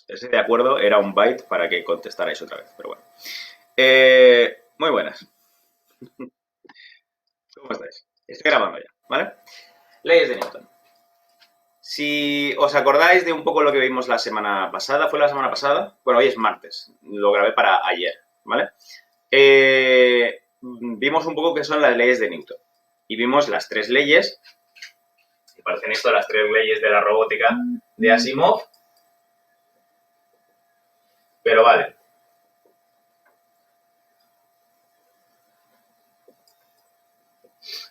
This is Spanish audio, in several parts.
Ese de acuerdo era un byte para que contestarais otra vez, pero bueno. Muy buenas. ¿Cómo estáis? Estoy grabando ya, ¿vale? Leyes de Newton. Si os acordáis de un poco lo que vimos la semana pasada, ¿fue la semana pasada? Bueno, hoy es martes, lo grabé para ayer, ¿vale? Vimos un poco qué son las leyes de Newton y vimos las tres leyes, que parecen esto las tres leyes de la robótica de Asimov, pero vale.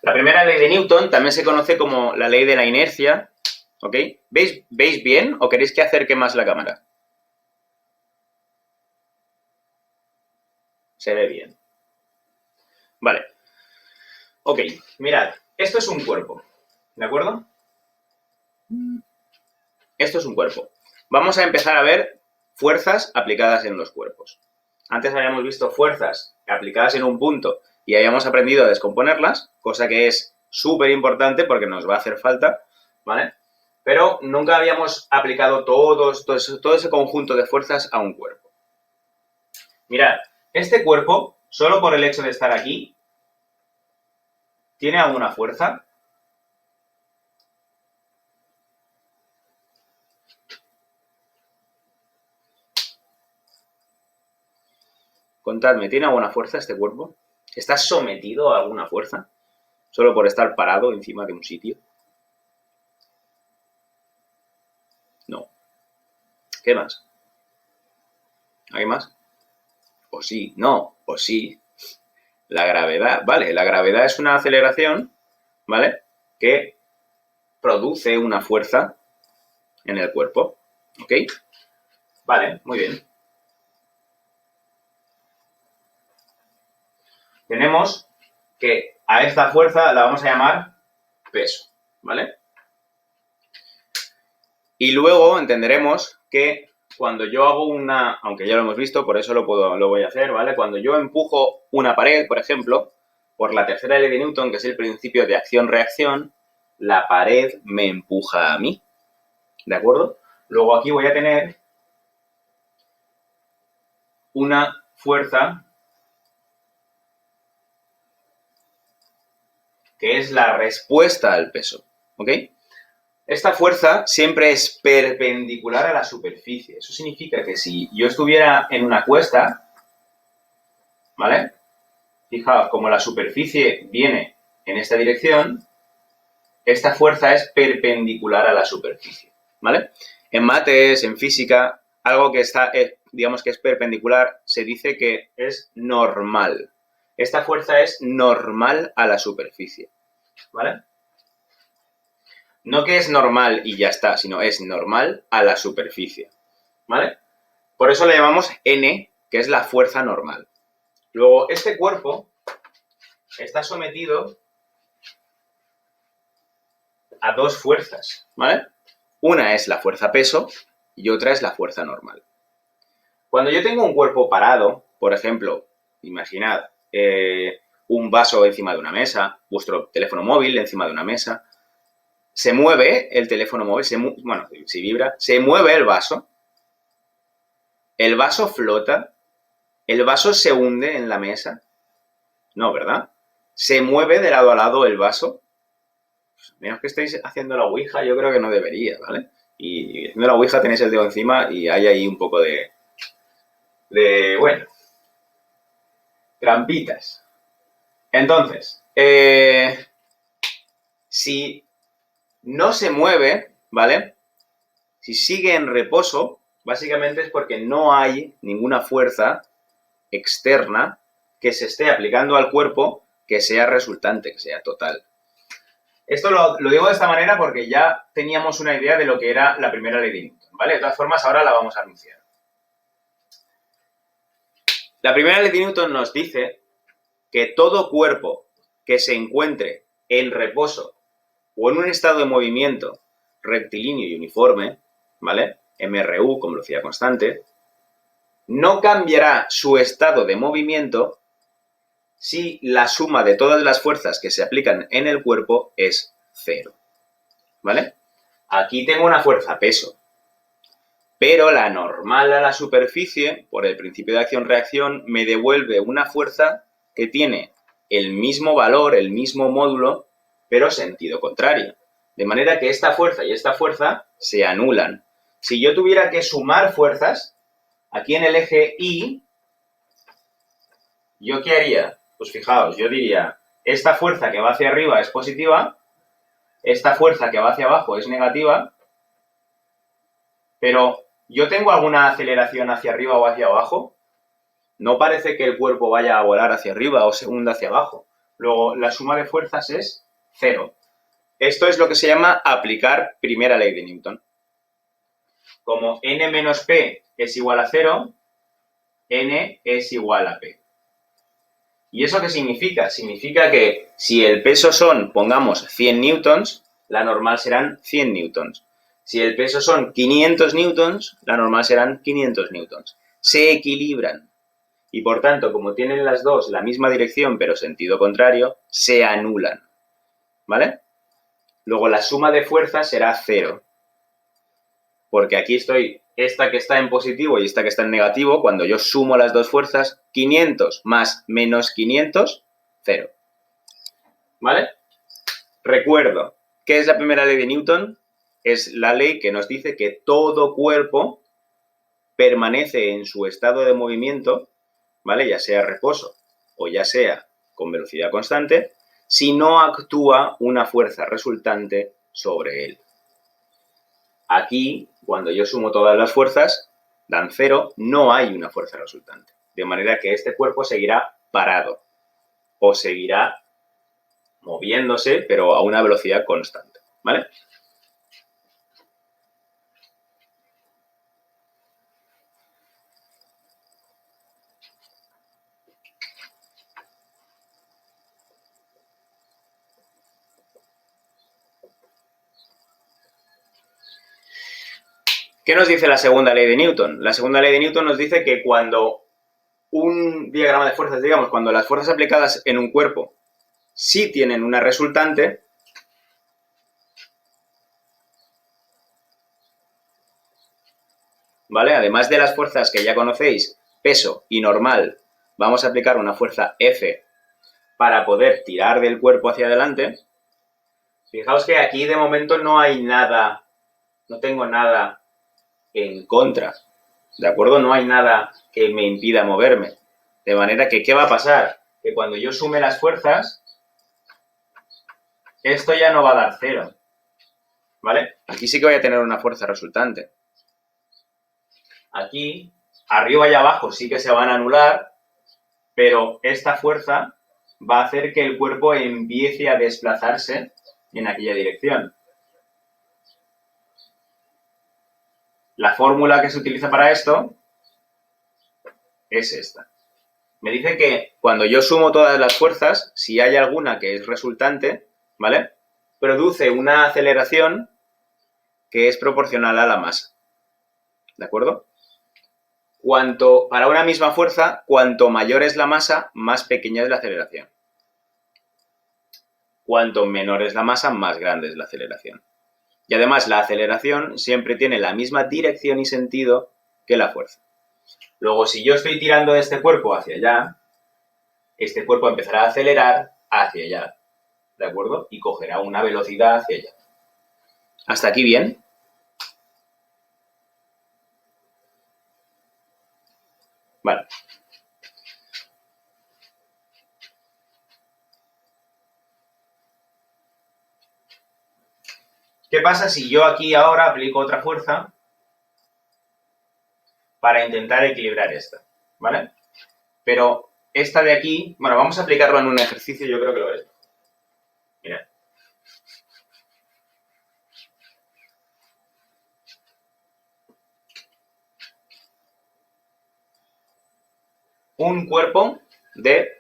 La primera ley de Newton también se conoce como la ley de la inercia, ¿ok? ¿Veis bien o queréis que acerque más la cámara? Se ve bien. Vale. Ok, mirad, esto es un cuerpo, ¿de acuerdo? Esto es un cuerpo. Vamos a empezar a ver fuerzas aplicadas en los cuerpos. Antes habíamos visto fuerzas aplicadas en un punto y habíamos aprendido a descomponerlas, cosa que es súper importante porque nos va a hacer falta, ¿vale? Pero nunca habíamos aplicado todo ese conjunto de fuerzas a un cuerpo. Mirad, este cuerpo, solo por el hecho de estar aquí, ¿tiene alguna fuerza? Contadme, ¿tiene alguna fuerza este cuerpo? ¿Está sometido a alguna fuerza? Solo por estar parado encima de un sitio. No. ¿Qué más? ¿Hay más? O sí, no, o sí. La gravedad, vale, la gravedad es una aceleración, ¿vale? Que produce una fuerza en el cuerpo, ¿ok? Vale, muy bien. Tenemos que a esta fuerza la vamos a llamar peso, ¿vale? Y luego entenderemos que cuando yo hago una, aunque ya lo hemos visto, por eso lo voy a hacer, ¿vale? Cuando yo empujo una pared, por ejemplo, por la tercera ley de Newton, que es el principio de acción-reacción, la pared me empuja a mí, ¿de acuerdo? Luego aquí voy a tener una fuerza que es la respuesta al peso, ¿ok? Esta fuerza siempre es perpendicular a la superficie. Eso significa que si yo estuviera en una cuesta, ¿vale? Fijaos, como la superficie viene en esta dirección, esta fuerza es perpendicular a la superficie, ¿vale? En mates, en física, algo que está, digamos que es perpendicular, se dice que es normal. Esta fuerza es normal a la superficie, ¿vale? No que es normal y ya está, sino es normal a la superficie, ¿vale? Por eso le llamamos N, que es la fuerza normal. Luego, este cuerpo está sometido a dos fuerzas, ¿vale? Una es la fuerza peso y otra es la fuerza normal. Cuando yo tengo un cuerpo parado, por ejemplo, imaginad un vaso encima de una mesa, vuestro teléfono móvil encima de una mesa, se mueve el teléfono móvil, bueno, si vibra, se mueve el vaso flota, el vaso se hunde en la mesa, no, ¿verdad? Se mueve de lado a lado el vaso, menos que estéis haciendo la ouija, yo creo que no debería, ¿vale? Y haciendo la ouija tenéis el dedo encima y hay ahí un poco bueno, trampitas. Entonces, si no se mueve, ¿vale? Si sigue en reposo, básicamente es porque no hay ninguna fuerza externa que se esté aplicando al cuerpo que sea resultante, que sea total. Esto lo digo de esta manera porque ya teníamos una idea de lo que era la primera ley de Newton, ¿vale? De todas formas, ahora la vamos a anunciar. La primera ley de Newton nos dice que todo cuerpo que se encuentre en reposo o en un estado de movimiento rectilíneo y uniforme, ¿vale? MRU, con velocidad constante, no cambiará su estado de movimiento si la suma de todas las fuerzas que se aplican en el cuerpo es cero, ¿vale? Aquí tengo una fuerza peso. Pero la normal a la superficie, por el principio de acción-reacción, me devuelve una fuerza que tiene el mismo valor, el mismo módulo, pero sentido contrario. De manera que esta fuerza y esta fuerza se anulan. Si yo tuviera que sumar fuerzas, aquí en el eje Y, ¿yo qué haría? Pues fijaos, yo diría, esta fuerza que va hacia arriba es positiva, esta fuerza que va hacia abajo es negativa, pero ¿yo tengo alguna aceleración hacia arriba o hacia abajo? No parece que el cuerpo vaya a volar hacia arriba o se hunda hacia abajo. Luego, la suma de fuerzas es 0. Esto es lo que se llama aplicar primera ley de Newton. Como n menos p es igual a 0, n es igual a p. ¿Y eso qué significa? Significa que si el peso son, pongamos, 100 newtons, la normal serán 100 newtons. Si el peso son 500 newtons, la normal serán 500 newtons. Se equilibran. Y por tanto, como tienen las dos la misma dirección pero sentido contrario, se anulan. ¿Vale? Luego la suma de fuerzas será 0. Porque aquí estoy, esta que está en positivo y esta que está en negativo, cuando yo sumo las dos fuerzas, 500 más menos 500, 0. ¿Vale? Recuerdo, ¿qué es la primera ley de Newton? Es la ley que nos dice que todo cuerpo permanece en su estado de movimiento, ¿vale? Ya sea reposo o ya sea con velocidad constante, si no actúa una fuerza resultante sobre él. Aquí, cuando yo sumo todas las fuerzas, dan 0, no hay una fuerza resultante. De manera que este cuerpo seguirá parado o seguirá moviéndose, pero a una velocidad constante, ¿vale? ¿Qué nos dice la segunda ley de Newton? La segunda ley de Newton nos dice que cuando un diagrama de fuerzas, digamos, cuando las fuerzas aplicadas en un cuerpo sí tienen una resultante, ¿vale? Además de las fuerzas que ya conocéis, peso y normal, vamos a aplicar una fuerza F para poder tirar del cuerpo hacia adelante. Fijaos que aquí de momento no hay nada, no tengo nada en contra, ¿de acuerdo? No hay nada que me impida moverme. De manera que, ¿qué va a pasar? Que cuando yo sume las fuerzas, esto ya no va a dar 0, ¿vale? Aquí sí que voy a tener una fuerza resultante. Aquí, arriba y abajo sí que se van a anular, pero esta fuerza va a hacer que el cuerpo empiece a desplazarse en aquella dirección. La fórmula que se utiliza para esto es esta. Me dice que cuando yo sumo todas las fuerzas, si hay alguna que es resultante, ¿vale? Produce una aceleración que es proporcional a la masa. ¿De acuerdo? Para una misma fuerza, cuanto mayor es la masa, más pequeña es la aceleración. Cuanto menor es la masa, más grande es la aceleración. Y además, la aceleración siempre tiene la misma dirección y sentido que la fuerza. Luego, si yo estoy tirando de este cuerpo hacia allá, este cuerpo empezará a acelerar hacia allá, ¿de acuerdo? Y cogerá una velocidad hacia allá. ¿Hasta aquí bien? Vale. ¿Qué pasa si yo aquí ahora aplico otra fuerza para intentar equilibrar esta? ¿Vale? Pero esta de aquí, bueno, vamos a aplicarlo en un ejercicio, yo creo que lo veréis. Mirad. Un cuerpo de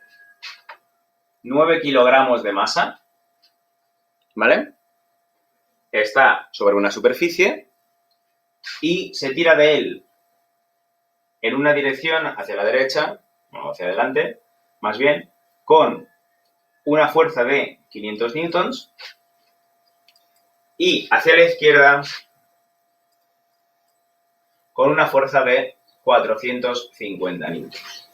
9 kilogramos de masa, ¿vale? Está sobre una superficie y se tira de él en una dirección hacia la derecha, o hacia adelante, más bien, con una fuerza de 500 newtons y hacia la izquierda con una fuerza de 450 newtons.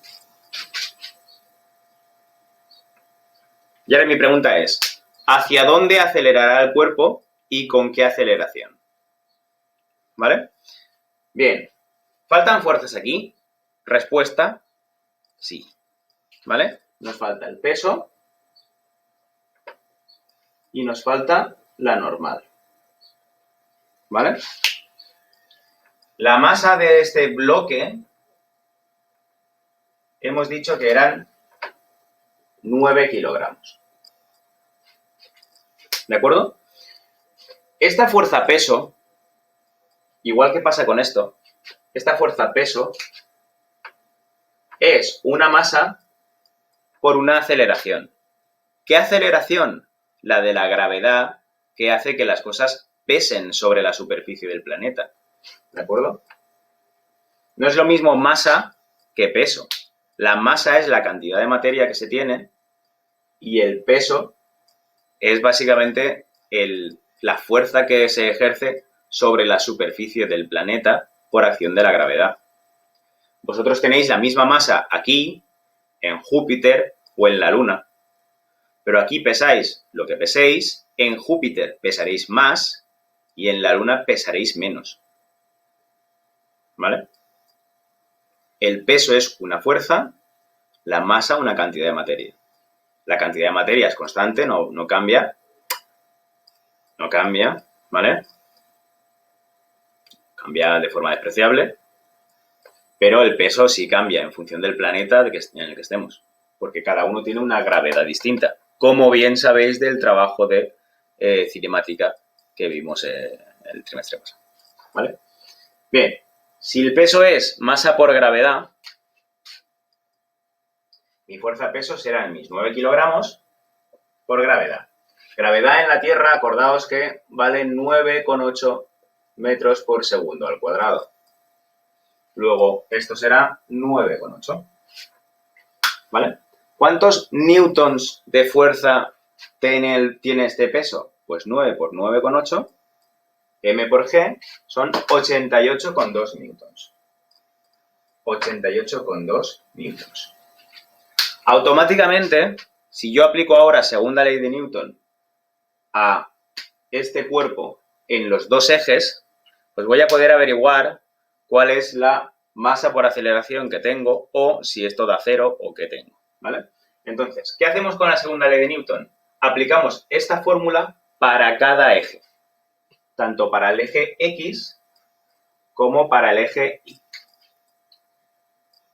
Y ahora mi pregunta es, ¿hacia dónde acelerará el cuerpo y con qué aceleración? ¿Vale? Bien, ¿faltan fuerzas aquí? Respuesta, sí. ¿Vale? Nos falta el peso y nos falta la normal. ¿Vale? La masa de este bloque hemos dicho que eran 9 kilogramos. ¿De acuerdo? Esta fuerza peso, igual que pasa con esto, esta fuerza peso es una masa por una aceleración. ¿Qué aceleración? La de la gravedad, que hace que las cosas pesen sobre la superficie del planeta. ¿De acuerdo? No es lo mismo masa que peso. La masa es la cantidad de materia que se tiene y el peso es básicamente la fuerza que se ejerce sobre la superficie del planeta por acción de la gravedad. Vosotros tenéis la misma masa aquí, en Júpiter o en la Luna, pero aquí pesáis lo que peséis, en Júpiter pesaréis más y en la Luna pesaréis menos. ¿Vale? El peso es una fuerza, la masa una cantidad de materia. La cantidad de materia es constante, no cambia. No cambia, ¿vale? Cambia de forma despreciable, pero el peso sí cambia en función del planeta en el que estemos, porque cada uno tiene una gravedad distinta, como bien sabéis del trabajo de cinemática que vimos el trimestre pasado, ¿vale? Bien, si el peso es masa por gravedad, mi fuerza peso serán mis 9 kilogramos por gravedad. Gravedad en la Tierra, acordaos que vale 9,8 metros por segundo al cuadrado. Luego, esto será 9,8. ¿Vale? ¿Cuántos newtons de fuerza tiene este peso? Pues 9 por 9,8, m por g, son 88,2 newtons. 88,2 newtons. Automáticamente, si yo aplico ahora segunda ley de Newton a este cuerpo en los dos ejes, pues voy a poder averiguar cuál es la masa por aceleración que tengo o si esto da cero o qué tengo, ¿vale? Entonces, ¿qué hacemos con la segunda ley de Newton? Aplicamos esta fórmula para cada eje, tanto para el eje X como para el eje Y.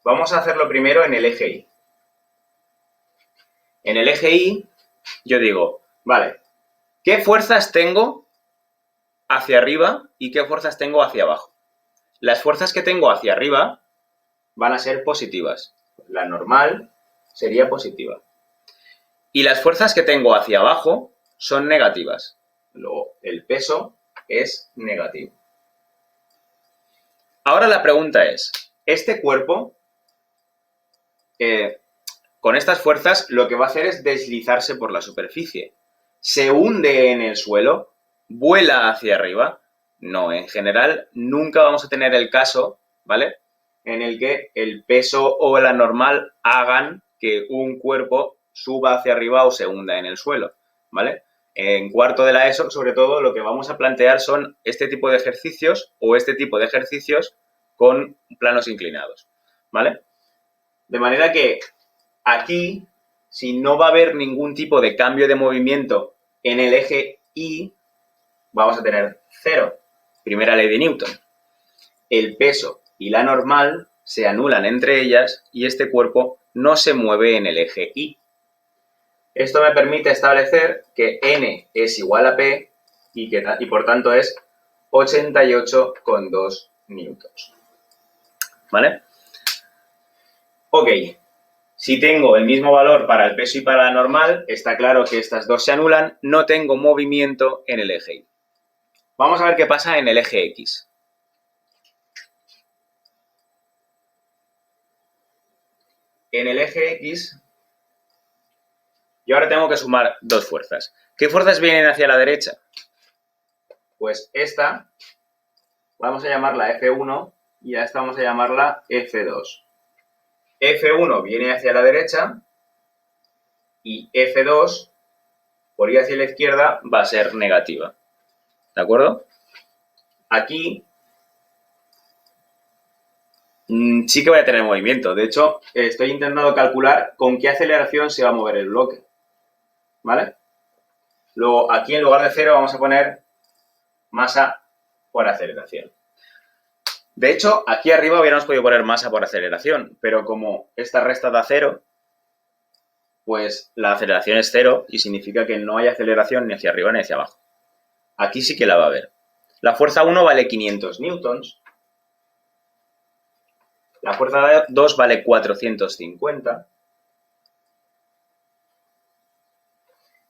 Vamos a hacerlo primero en el eje Y. En el eje Y, yo digo, vale, ¿qué fuerzas tengo hacia arriba y qué fuerzas tengo hacia abajo? Las fuerzas que tengo hacia arriba van a ser positivas. La normal sería positiva. Y las fuerzas que tengo hacia abajo son negativas. Luego, el peso es negativo. Ahora la pregunta es, este cuerpo, con estas fuerzas, lo que va a hacer es deslizarse por la superficie. ¿Se hunde en el suelo? ¿Vuela hacia arriba? No, en general nunca vamos a tener el caso, ¿vale?, en el que el peso o la normal hagan que un cuerpo suba hacia arriba o se hunda en el suelo, ¿vale? En cuarto de la ESO, sobre todo, lo que vamos a plantear son este tipo de ejercicios o este tipo de ejercicios con planos inclinados, ¿vale? De manera que aquí, si no va a haber ningún tipo de cambio de movimiento en el eje Y, vamos a tener cero. Primera ley de Newton. El peso y la normal se anulan entre ellas y este cuerpo no se mueve en el eje Y. Esto me permite establecer que N es igual a P y por tanto es 88,2 newtons. ¿Vale? Ok. Si tengo el mismo valor para el peso y para la normal, está claro que estas dos se anulan, no tengo movimiento en el eje Y. Vamos a ver qué pasa en el eje X. En el eje X, yo ahora tengo que sumar dos fuerzas. ¿Qué fuerzas vienen hacia la derecha? Pues esta, vamos a llamarla F1 y a esta vamos a llamarla F2. F1 viene hacia la derecha y F2, por ir hacia la izquierda, va a ser negativa. ¿De acuerdo? Aquí sí que voy a tener movimiento. De hecho, estoy intentando calcular con qué aceleración se va a mover el bloque. ¿Vale? Luego, aquí en lugar de 0 vamos a poner masa por aceleración. De hecho, aquí arriba hubiéramos podido poner masa por aceleración, pero como esta resta da 0, pues la aceleración es 0 y significa que no hay aceleración ni hacia arriba ni hacia abajo. Aquí sí que la va a haber. La fuerza 1 vale 500 newtons. La fuerza 2 vale 450.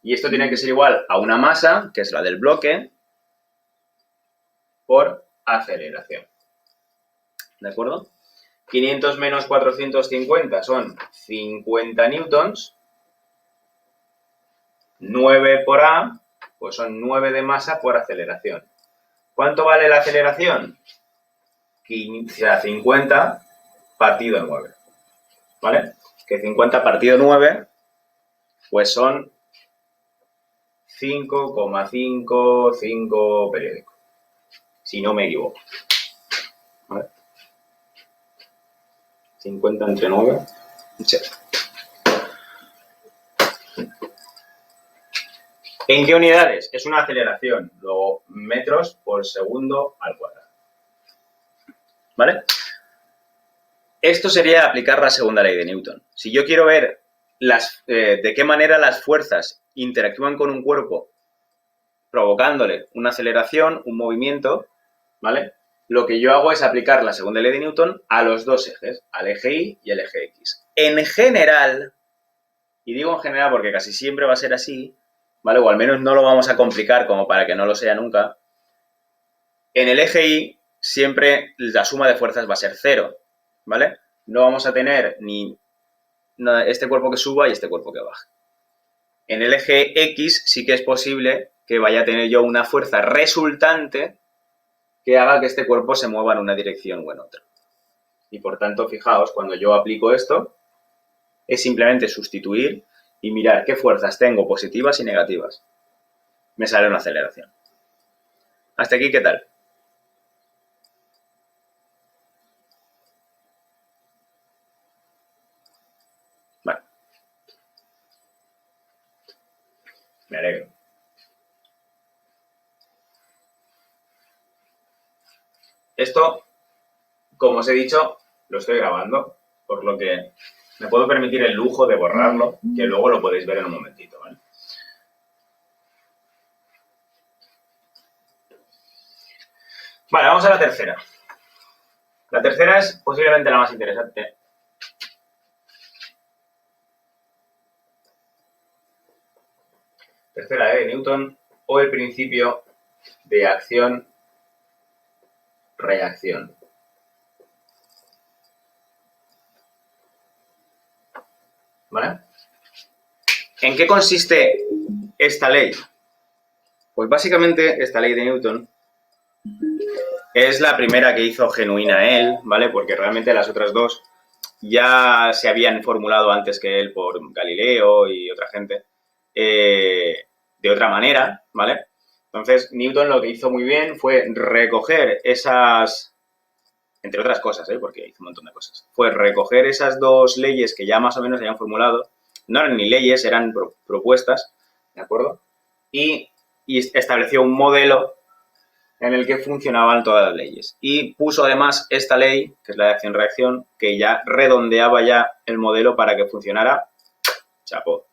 Y esto tiene que ser igual a una masa, que es la del bloque, por aceleración. ¿De acuerdo? 500 menos 450 son 50 newtons. 9 por A, pues son 9 de masa por aceleración. ¿Cuánto vale la aceleración? 50 partido 9. ¿Vale? Que 50 partido 9, pues son 5,55 periódicos. Si no me equivoco. ¿Vale? 50 entre 9. ¿En qué unidades? Es una aceleración. Luego, metros por segundo al cuadrado. ¿Vale? Esto sería aplicar la segunda ley de Newton. Si yo quiero ver de qué manera las fuerzas interactúan con un cuerpo provocándole una aceleración, un movimiento, ¿vale? Lo que yo hago es aplicar la segunda ley de Newton a los dos ejes, al eje Y y al eje X. En general, y digo en general porque casi siempre va a ser así, ¿vale? O al menos no lo vamos a complicar como para que no lo sea nunca. En el eje Y siempre la suma de fuerzas va a ser 0, ¿vale? No vamos a tener ni este cuerpo que suba y este cuerpo que baje. En el eje X sí que es posible que vaya a tener yo una fuerza resultante que haga que este cuerpo se mueva en una dirección o en otra. Y por tanto, fijaos, cuando yo aplico esto, es simplemente sustituir y mirar qué fuerzas tengo positivas y negativas. Me sale una aceleración. Hasta aquí, ¿qué tal? Vale. Me alegro. Esto, como os he dicho, lo estoy grabando, por lo que me puedo permitir el lujo de borrarlo, que luego lo podéis ver en un momentito, ¿vale? Vale, vamos a la tercera. La tercera es posiblemente la más interesante. Tercera ley de Newton o el principio de acción-reacción. ¿Vale? ¿En qué consiste esta ley? Pues básicamente esta ley de Newton es la primera que hizo genuina él, ¿vale? Porque realmente las otras dos ya se habían formulado antes que él por Galileo y otra gente de otra manera, ¿vale? Entonces, Newton lo que hizo muy bien fue recoger esas, entre otras cosas, porque hizo un montón de cosas, fue recoger esas dos leyes que ya más o menos se habían formulado, no eran ni leyes, eran propuestas, ¿de acuerdo? Y estableció un modelo en el que funcionaban todas las leyes. Y puso además esta ley, que es la de acción-reacción, que ya redondeaba ya el modelo para que funcionara. Chapó.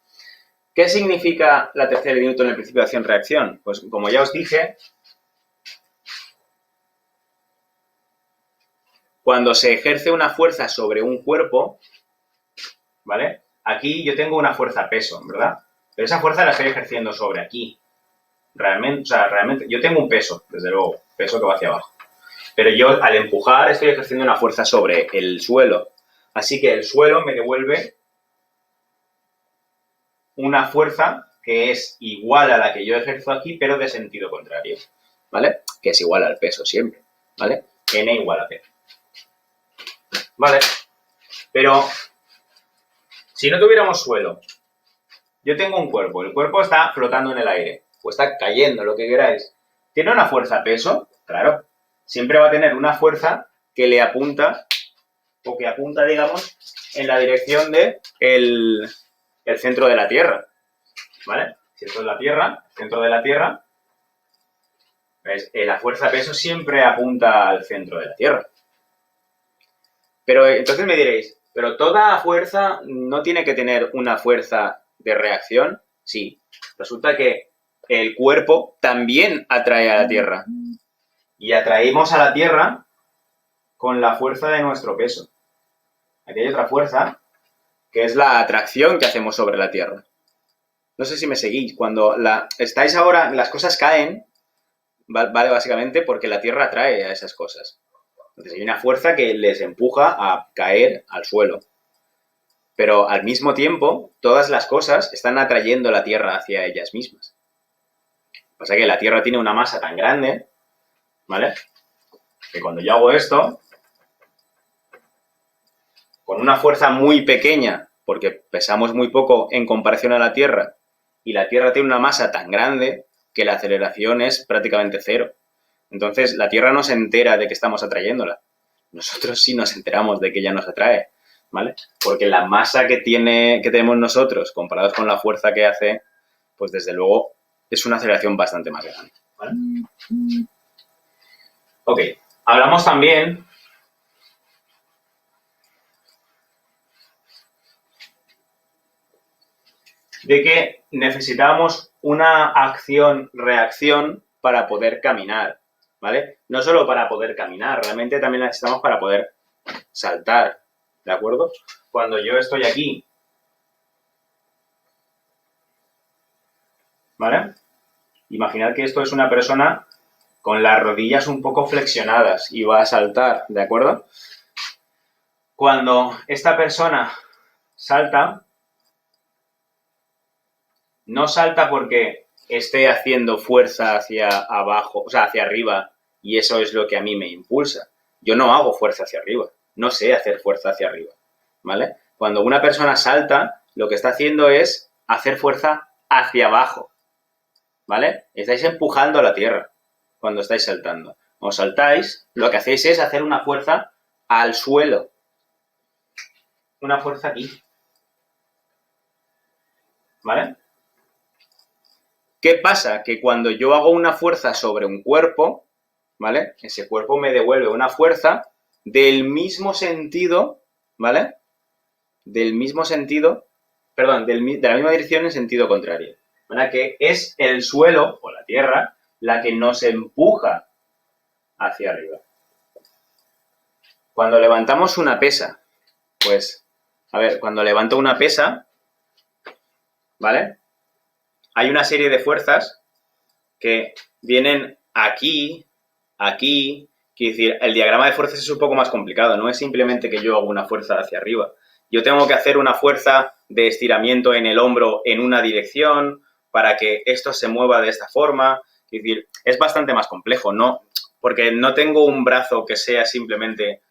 ¿Qué significa la tercera ley de Newton en el principio de acción-reacción? Pues como ya os dije, cuando se ejerce una fuerza sobre un cuerpo, ¿vale? Aquí yo tengo una fuerza peso, ¿verdad? Pero esa fuerza la estoy ejerciendo sobre aquí. Realmente, yo tengo un peso, desde luego, peso que va hacia abajo. Pero yo al empujar estoy ejerciendo una fuerza sobre el suelo. Así que el suelo me devuelve una fuerza que es igual a la que yo ejerzo aquí, pero de sentido contrario, ¿vale? Que es igual al peso siempre, ¿vale? N igual a P. Vale. Pero si no tuviéramos suelo, yo tengo un cuerpo, el cuerpo está flotando en el aire, o está cayendo, lo que queráis. ¿Tiene una fuerza-peso? Claro. Siempre va a tener una fuerza que le apunta, o que apunta, digamos, en la dirección de el centro de la Tierra. ¿Vale? Si esto es la Tierra, el centro de la Tierra, ¿ves? La fuerza-peso siempre apunta al centro de la Tierra. Pero entonces me diréis, ¿pero toda fuerza no tiene que tener una fuerza de reacción? Sí. Resulta que el cuerpo también atrae a la Tierra. Y atraemos a la Tierra con la fuerza de nuestro peso. Aquí hay otra fuerza, que es la atracción que hacemos sobre la Tierra. No sé si me seguís. Cuando estáis ahora, las cosas caen, vale, básicamente porque la Tierra atrae a esas cosas. Entonces hay una fuerza que les empuja a caer al suelo. Pero al mismo tiempo, todas las cosas están atrayendo la Tierra hacia ellas mismas. Pasa que la Tierra tiene una masa tan grande, ¿vale? Que cuando yo hago esto, con una fuerza muy pequeña, porque pesamos muy poco en comparación a la Tierra, y la Tierra tiene una masa tan grande que la aceleración es prácticamente cero. Entonces, la Tierra no se entera de que estamos atrayéndola. Nosotros sí nos enteramos de que ella nos atrae, ¿vale? Porque la masa que tenemos nosotros, comparados con la fuerza que hace, pues desde luego es una aceleración bastante más grande, ¿vale? Ok, hablamos también de que necesitamos una acción-reacción para poder caminar, ¿vale? No solo para poder caminar, realmente también la necesitamos para poder saltar, ¿de acuerdo? Cuando yo estoy aquí, ¿vale? Imaginad que esto es una persona con las rodillas un poco flexionadas y va a saltar, ¿de acuerdo? Cuando esta persona salta, no salta porque esté haciendo fuerza hacia abajo, o sea, hacia arriba, y eso es lo que a mí me impulsa. Yo no hago fuerza hacia arriba, no sé hacer fuerza hacia arriba, ¿vale? Cuando una persona salta, lo que está haciendo es hacer fuerza hacia abajo, ¿vale? Estáis empujando a la tierra cuando estáis saltando. Cuando saltáis, lo que hacéis es hacer una fuerza al suelo. Una fuerza aquí, ¿vale? ¿Qué pasa? Que cuando yo hago una fuerza sobre un cuerpo, ¿vale? Ese cuerpo me devuelve una fuerza del mismo sentido, ¿vale? Del mismo sentido, perdón, de la misma dirección en sentido contrario, ¿vale? Que es el suelo, o la tierra, la que nos empuja hacia arriba. Cuando levantamos una pesa, pues, a ver, cuando levanto una pesa, ¿vale? Hay una serie de fuerzas que vienen aquí, aquí. Quiero decir, el diagrama de fuerzas es un poco más complicado, no es simplemente que yo hago una fuerza hacia arriba. Yo tengo que hacer una fuerza de estiramiento en el hombro en una dirección para que esto se mueva de esta forma. Es decir, es bastante más complejo, ¿no? Porque no tengo un brazo que sea simplemente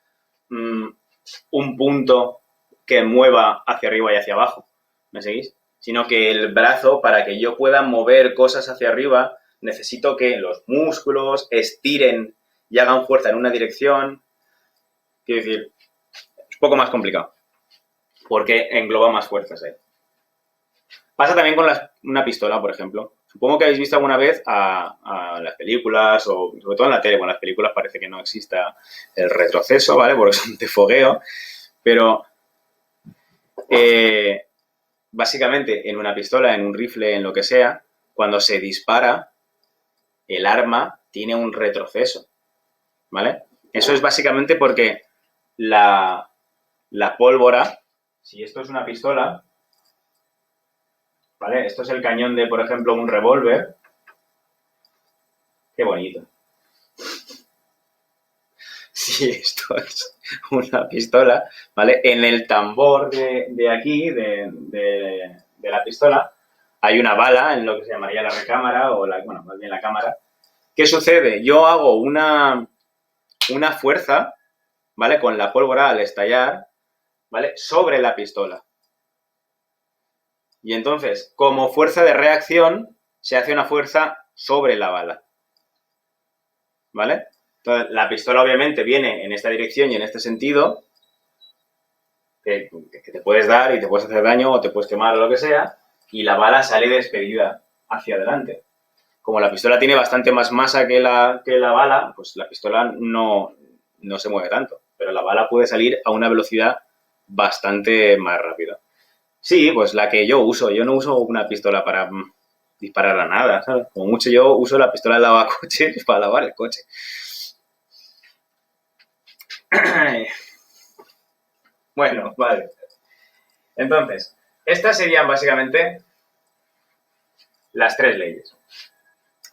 un punto que mueva hacia arriba y hacia abajo. ¿Me seguís? Sino que el brazo, para que yo pueda mover cosas hacia arriba, necesito que los músculos estiren y hagan fuerza en una dirección. Quiero decir, es un poco más complicado, porque engloba más fuerzas ahí. Pasa también con una pistola, por ejemplo. Supongo que habéis visto alguna vez a las películas, o sobre todo en la tele, bueno, en las películas parece que no exista el retroceso, ¿vale? Porque son de fogueo, pero básicamente en una pistola, en un rifle, en lo que sea, cuando se dispara, el arma tiene un retroceso, ¿vale? Eso es básicamente porque la pólvora, si esto es una pistola, ¿vale? Esto es el cañón de, por ejemplo, un revólver. Qué bonito. Si esto es una pistola, ¿vale? En el tambor de aquí, de la pistola, hay una bala en lo que se llamaría la recámara, o bueno, más bien la cámara. ¿Qué sucede? Yo hago una fuerza, ¿vale? Con la pólvora al estallar, ¿vale? Sobre la pistola. Y entonces, como fuerza de reacción, se hace una fuerza sobre la bala, ¿vale? Entonces, la pistola obviamente viene en esta dirección y en este sentido, que te puedes dar y te puedes hacer daño o te puedes quemar o lo que sea, y la bala sale despedida hacia adelante. Como la pistola tiene bastante más masa que la bala, pues la pistola no se mueve tanto, pero la bala puede salir a una velocidad bastante más rápida. Sí, pues la que yo uso. Yo no uso una pistola para disparar a nada, ¿sabes? Como mucho yo uso la pistola de lavacoches para lavar el coche. Bueno, vale. Entonces, estas serían básicamente las 3 leyes.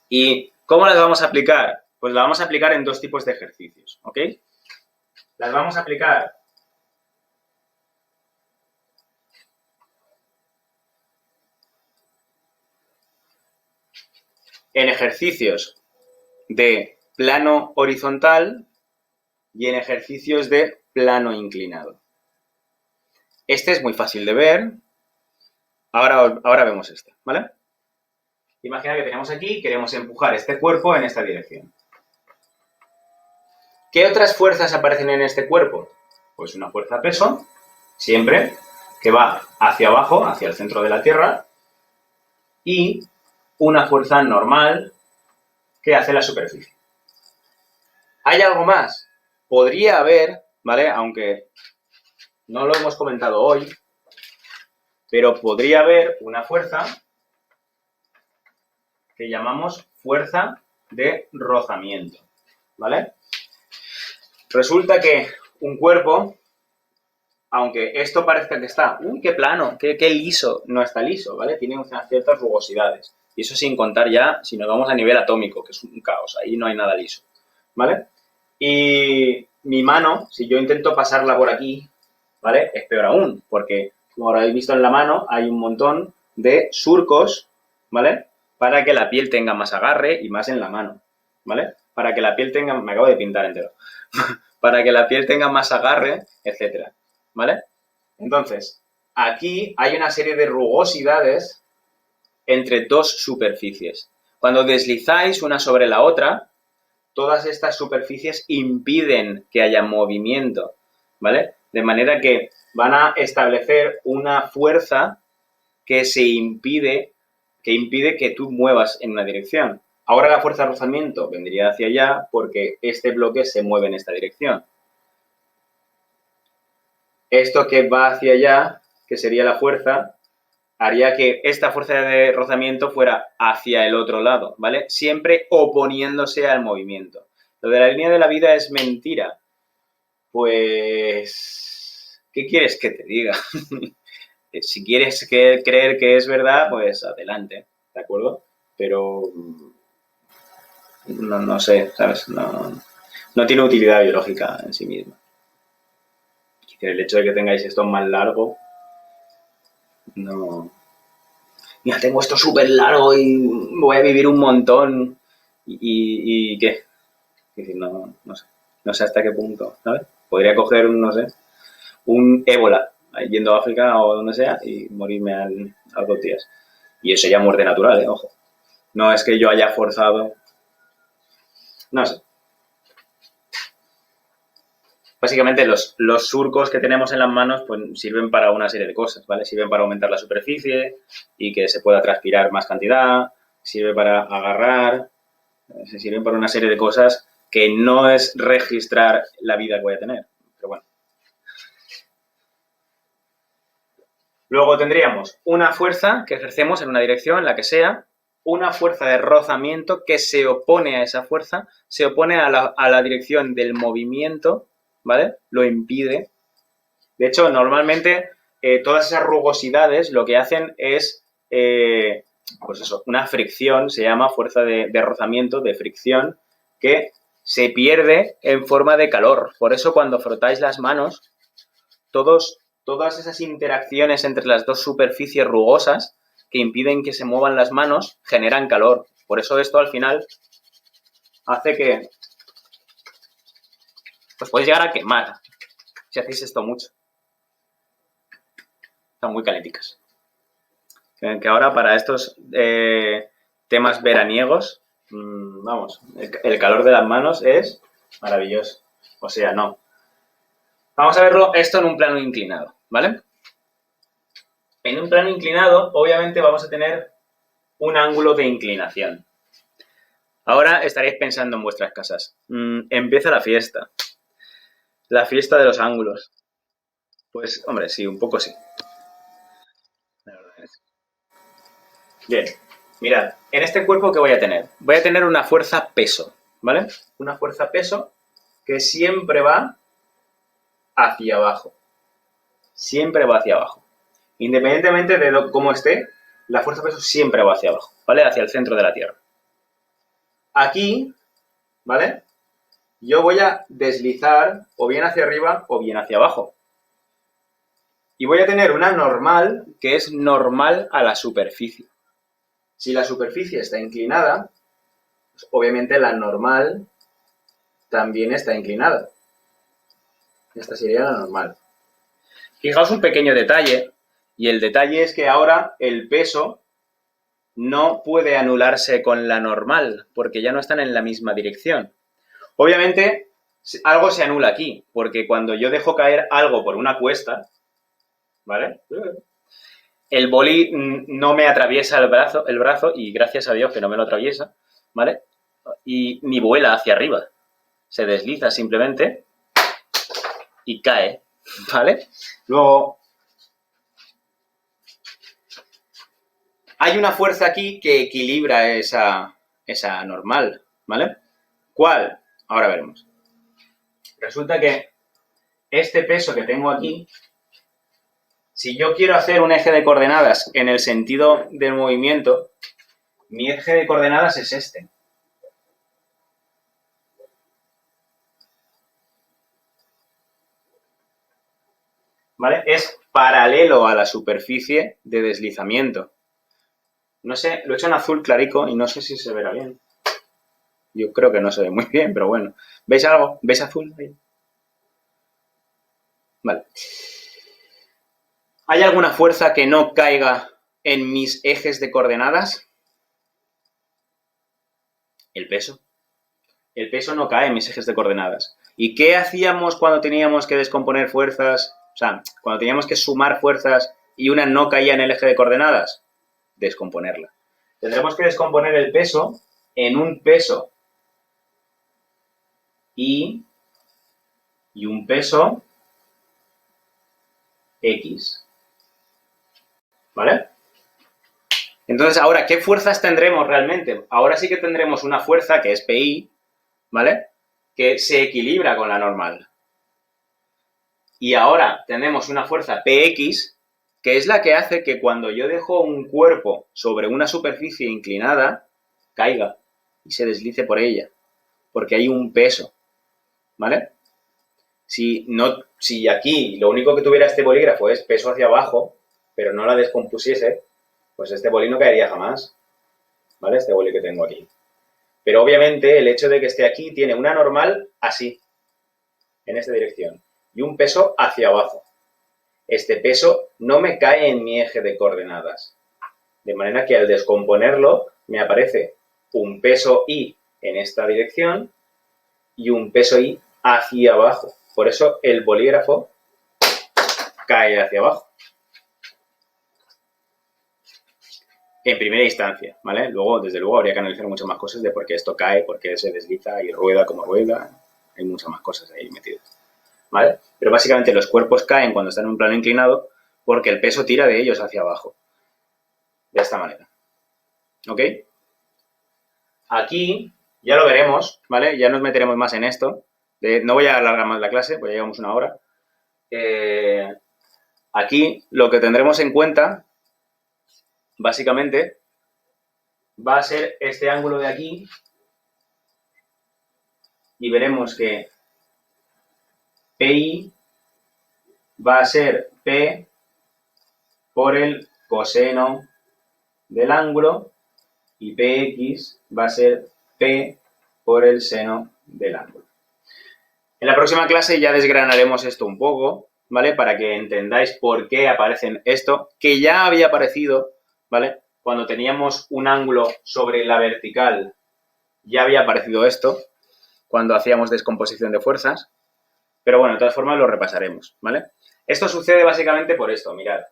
¿Y cómo las vamos a aplicar? Pues las vamos a aplicar en 2 tipos de ejercicios, ¿ok? Las vamos a aplicar en ejercicios de plano horizontal y en ejercicios de plano inclinado. Este es muy fácil de ver. Ahora vemos este, ¿vale? Imagina que tenemos aquí, queremos empujar este cuerpo en esta dirección. ¿Qué otras fuerzas aparecen en este cuerpo? Pues una fuerza peso, siempre, que va hacia abajo, hacia el centro de la Tierra, y una fuerza normal que hace la superficie. ¿Hay algo más? Podría haber, ¿vale? Aunque no lo hemos comentado hoy, pero podría haber una fuerza que llamamos fuerza de rozamiento, ¿vale? Resulta que un cuerpo, aunque esto parezca que está, ¡uy, qué plano, qué liso! No está liso, ¿vale? Tiene unas ciertas rugosidades. Y eso sin contar ya, si nos vamos a nivel atómico, que es un caos, ahí no hay nada liso, ¿vale? Y mi mano, si yo intento pasarla por aquí, ¿vale? Es peor aún, porque como habréis visto en la mano, hay un montón de surcos, ¿vale? Para que la piel tenga más agarre y más en la mano, ¿vale? Para que la piel tenga... Me acabo de pintar entero. Para que la piel tenga más agarre, etcétera, ¿vale? Entonces, aquí hay una serie de rugosidades entre 2 superficies. Cuando deslizáis una sobre la otra, todas estas superficies impiden que haya movimiento, ¿vale? De manera que van a establecer una fuerza que impide que tú muevas en una dirección. Ahora la fuerza de rozamiento vendría hacia allá porque este bloque se mueve en esta dirección. Esto que va hacia allá, que sería la fuerza, haría que esta fuerza de rozamiento fuera hacia el otro lado, ¿vale? Siempre oponiéndose al movimiento. Lo de la línea de la vida es mentira. Pues, ¿qué quieres que te diga? Si quieres creer que es verdad, pues adelante, ¿de acuerdo? Pero no sé, ¿sabes? No tiene utilidad biológica en sí misma. El hecho de que tengáis esto más largo, no... Mira, tengo esto súper largo y voy a vivir un montón. ¿Y qué? Es decir, no sé. No sé hasta qué punto, ¿sabes? Podría coger, no sé, un ébola yendo a África o donde sea y morirme a los 2 días. Y eso ya muerte natural, ojo. No es que yo haya forzado. No sé. Básicamente los surcos que tenemos en las manos pues sirven para una serie de cosas, ¿vale? Sirven para aumentar la superficie y que se pueda transpirar más cantidad, sirve para agarrar, se sirven para una serie de cosas que no es registrar la vida que voy a tener. Pero bueno. Luego tendríamos una fuerza que ejercemos en una dirección, la que sea, una fuerza de rozamiento que se opone a esa fuerza, se opone a la dirección del movimiento, ¿vale? Lo impide. De hecho, normalmente todas esas rugosidades lo que hacen es, pues eso, una fricción, se llama fuerza de rozamiento, de fricción, que se pierde en forma de calor. Por eso cuando frotáis las manos, todas esas interacciones entre las 2 superficies rugosas que impiden que se muevan las manos generan calor. Por eso esto al final hace que Os podéis llegar a quemar si hacéis esto mucho. Están muy calenticas. Que ahora para estos temas veraniegos, vamos, el calor de las manos es maravilloso. O sea, no. Vamos a verlo esto en un plano inclinado, ¿vale? En un plano inclinado, obviamente, vamos a tener un ángulo de inclinación. Ahora estaréis pensando en vuestras casas. Empieza la fiesta. La fiesta de los ángulos. Pues, hombre, sí, un poco sí. La verdad es. Bien, mirad, en este cuerpo, ¿qué voy a tener? Voy a tener una fuerza peso, ¿vale? Una fuerza peso que siempre va hacia abajo. Siempre va hacia abajo. Independientemente de cómo esté, la fuerza peso siempre va hacia abajo, ¿vale? Hacia el centro de la Tierra. Aquí, ¿vale? Yo voy a deslizar o bien hacia arriba o bien hacia abajo. Y voy a tener una normal que es normal a la superficie. Si la superficie está inclinada, pues obviamente la normal también está inclinada. Esta sería la normal. Fijaos un pequeño detalle, y el detalle es que ahora el peso no puede anularse con la normal, porque ya no están en la misma dirección. Obviamente, algo se anula aquí, porque cuando yo dejo caer algo por una cuesta, ¿vale? El boli no me atraviesa el brazo, y gracias a Dios que no me lo atraviesa, ¿vale? Y ni vuela hacia arriba. Se desliza simplemente y cae, ¿vale? Luego, hay una fuerza aquí que equilibra esa normal, ¿vale? ¿Cuál? Ahora veremos. Resulta que este peso que tengo aquí, si yo quiero hacer un eje de coordenadas en el sentido del movimiento, mi eje de coordenadas es este. ¿Vale? Es paralelo a la superficie de deslizamiento. No sé, lo he hecho en azul clarico y no sé si se verá bien. Yo creo que no se ve muy bien, pero bueno. ¿Veis algo? ¿Veis azul? Vale. ¿Hay alguna fuerza que no caiga en mis ejes de coordenadas? El peso. El peso no cae en mis ejes de coordenadas. ¿Y qué hacíamos cuando teníamos que descomponer fuerzas? O sea, cuando teníamos que sumar fuerzas y una no caía en el eje de coordenadas. Descomponerla. Tendremos que descomponer el peso en un peso y un peso X. ¿Vale? Entonces, ahora, ¿qué fuerzas tendremos realmente? Ahora sí que tendremos una fuerza que es PI, ¿vale? Que se equilibra con la normal. Y ahora tenemos una fuerza PX, que es la que hace que cuando yo dejo un cuerpo sobre una superficie inclinada, caiga y se deslice por ella, porque hay un peso, ¿vale? Si aquí lo único que tuviera este bolígrafo es peso hacia abajo, pero no la descompusiese, pues este boli no caería jamás, ¿vale? Este boli que tengo aquí. Pero obviamente el hecho de que esté aquí tiene una normal así, en esta dirección, y un peso hacia abajo. Este peso no me cae en mi eje de coordenadas. De manera que al descomponerlo me aparece un peso I en esta dirección y un peso I hacia abajo. Por eso el bolígrafo cae hacia abajo. En primera instancia, ¿vale? Luego, desde luego, habría que analizar muchas más cosas de por qué esto cae, por qué se desliza y rueda como rueda. Hay muchas más cosas ahí metidas, ¿vale? Pero básicamente los cuerpos caen cuando están en un plano inclinado porque el peso tira de ellos hacia abajo. De esta manera. ¿Ok? Aquí ya lo veremos, ¿vale? Ya nos meteremos más en esto. No voy a alargar más la clase, pues ya llevamos una hora. Aquí lo que tendremos en cuenta, básicamente, va a ser este ángulo de aquí y veremos que PI va a ser P por el coseno del ángulo y PX va a ser P por el seno del ángulo. En la próxima clase ya desgranaremos esto un poco, ¿vale? Para que entendáis por qué aparecen esto, que ya había aparecido, ¿vale? Cuando teníamos un ángulo sobre la vertical, ya había aparecido esto, cuando hacíamos descomposición de fuerzas. Pero bueno, de todas formas lo repasaremos, ¿vale? Esto sucede básicamente por esto, mirad.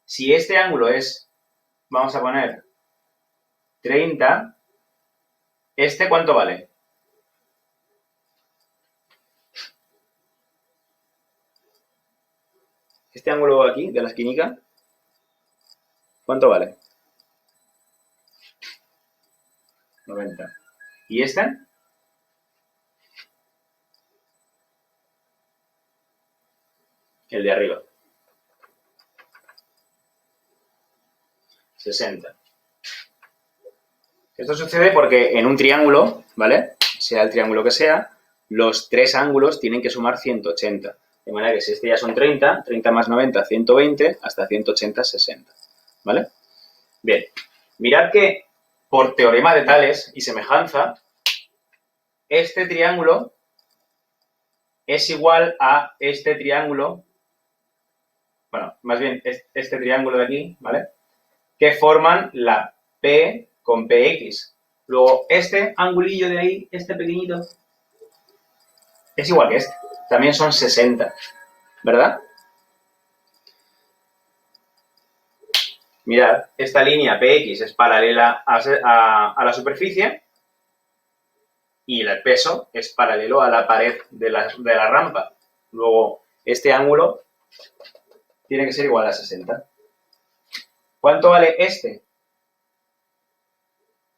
Si este ángulo es, vamos a poner 30, ¿este cuánto vale? Este ángulo aquí, de la esquinica, ¿cuánto vale? 90. ¿Y este? El de arriba. 60. Esto sucede porque en un triángulo, ¿vale? Sea el triángulo que sea, los tres ángulos tienen que sumar 180. De manera que si este ya son 30, 30 más 90, 120, hasta 180, 60. ¿Vale? Bien. Mirad que por teorema de Tales y semejanza, este triángulo es igual a este triángulo, bueno, más bien este triángulo de aquí, ¿vale? Que forman la P con PX. Luego, este angulillo de ahí, este pequeñito, es igual que este. También son 60, ¿verdad? Mirad, esta línea PX es paralela a la superficie y el peso es paralelo a la pared de la rampa. Luego, este ángulo tiene que ser igual a 60. ¿Cuánto vale este?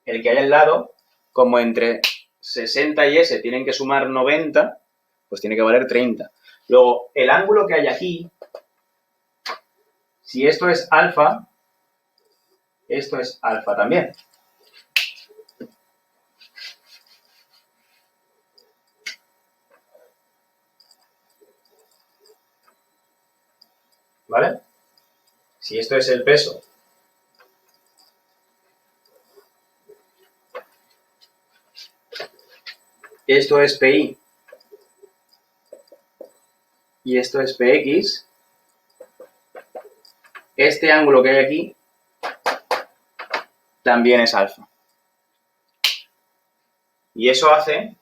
El que hay al lado, como entre 60 y ese tienen que sumar 90, pues tiene que valer 30. Luego, el ángulo que hay aquí, si esto es alfa, esto es alfa también. ¿Vale? Si esto es el peso, esto es PI y esto es PX, este ángulo que hay aquí también es alfa. Y eso hace,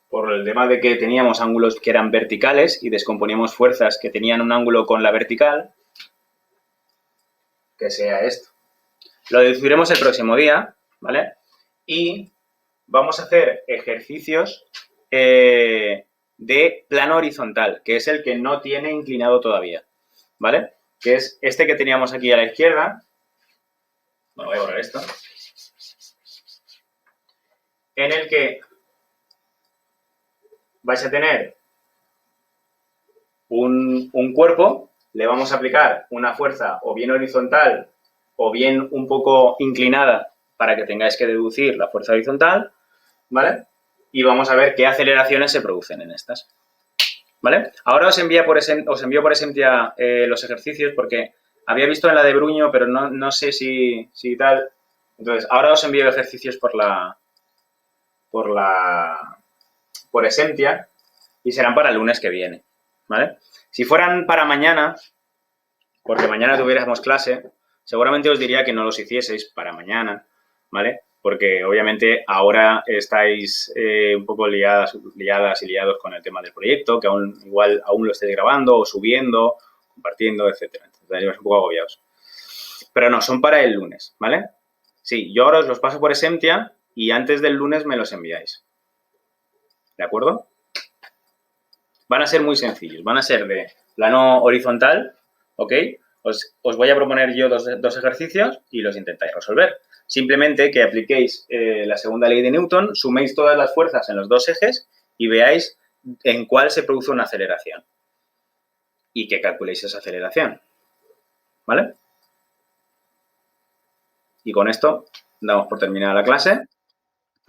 por el tema de que teníamos ángulos que eran verticales y descomponíamos fuerzas que tenían un ángulo con la vertical, que sea esto. Lo deduciremos el próximo día, ¿vale? Y vamos a hacer ejercicios de plano horizontal, que es el que no tiene inclinado todavía, ¿vale? Que es este que teníamos aquí a la izquierda. Bueno, voy a borrar esto. En el que vais a tener un cuerpo, le vamos a aplicar una fuerza o bien horizontal o bien un poco inclinada para que tengáis que deducir la fuerza horizontal, ¿vale? Y vamos a ver qué aceleraciones se producen en estas, ¿vale? Ahora os envío por Exemptia los ejercicios porque había visto en la de Bruño, pero no sé si tal. Entonces, ahora os envío ejercicios por Exemptia y serán para el lunes que viene, ¿vale? Si fueran para mañana, porque mañana tuviéramos clase, seguramente os diría que no los hicieseis para mañana, ¿vale? Porque obviamente ahora estáis un poco liadas y liados con el tema del proyecto, que aún lo estáis grabando o subiendo, compartiendo, etcétera. Entonces estaréis un poco agobiados. Pero no, son para el lunes, ¿vale? Sí, yo ahora os los paso por Exemptia y antes del lunes me los enviáis. ¿De acuerdo? Van a ser muy sencillos, van a ser de plano horizontal, ¿ok? Os voy a proponer yo dos ejercicios y los intentáis resolver. Simplemente que apliquéis la segunda ley de Newton, suméis todas las fuerzas en los dos ejes y veáis en cuál se produce una aceleración. Y que calculéis esa aceleración, ¿vale? Y con esto damos por terminada la clase.